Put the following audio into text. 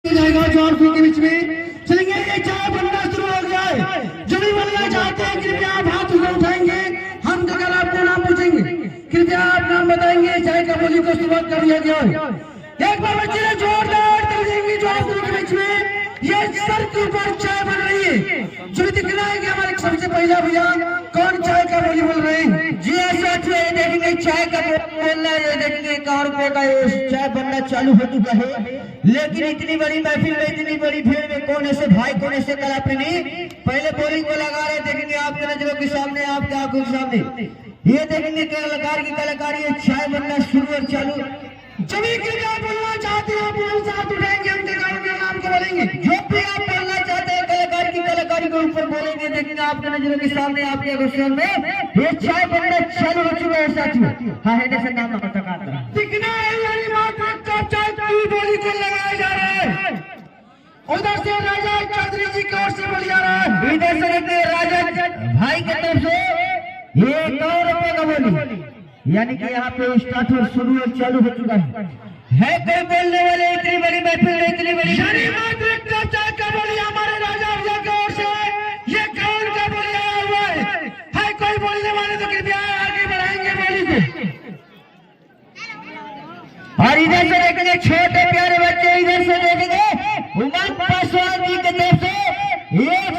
जाएगा 400 के बीच में चलेंगे। ये चाय बनना शुरू हो गया है। जो भी बनना चाहते हैं कृपया आप हाथ ऊपर उठाएंगे। हम जगह आपको नाम पूछेंगे, कृपया आप नाम बताएंगे। चाय का बोली को शुरुआत कर दिया गया है। एक बार बच्चे ने जोरदार कर देंगे 400 के बीच में। ये सर के ऊपर चाय बन रही है। जो दिख रहा है कि हमारे सबसे पहला भैया कौन चाय का बोली बोल रहे हैं। जी ऐसा देखेंगे चाय का बोलना है। देखेंगे 1 रुपए का चाय बनना चालू हो चुका है। लेकिन इतनी बड़ी महफिल में, इतनी बड़ी भीड़ में कौन ऐसे भाई, कौन ऐसे कलाप्रेमी पहले बोलिंग को लगा रहे। देखेंगे आपके नजरों के सामने, आपके आंखों के सामने ये देखेंगे कलाकार की कलाकारी है। चाय बनना शुरू और चालू। जब भी कृपया बोलना चाहते हैं आप साथ उठाएंगे, उनके नाम को बोलेंगे। जो भी आप बोलना चाहते हैं कलाकार की कलाकारी के ऊपर बोलेंगे। देखेंगे आपके नजरों के सामने, आपके गुस्सेन में ये चाय बनना चालू हो चुका है साथियों। हाँ है जैसे नाम बता दिखना है यानी मात्र कब चाय की बोली को लगाया जा रहा है। उधर से राजा चौधरी जी की ओर से बोली जा रहा है। इधर से देखिए राजा भाई की तरफ से ये 1 रुपए का बोली, यानी कि यहाँ पे स्टार्ट और शुरू और चालू हो चुका है। कोई बोलने वाले इतनी बड़ी महफिल, इतनी बड़ी यानी मात्र कब चाय का बोली हमारे राजा भैया की ओर से ये कौन का बोली आया हुआ है कोई बोलने वाले तो कृपया आगे बढ़ाएंगे बोली को। और इधर से देखेंगे छोटे प्यारे बच्चे, इधर से देखेंगे उमंग पासवान जी की तरफ से एक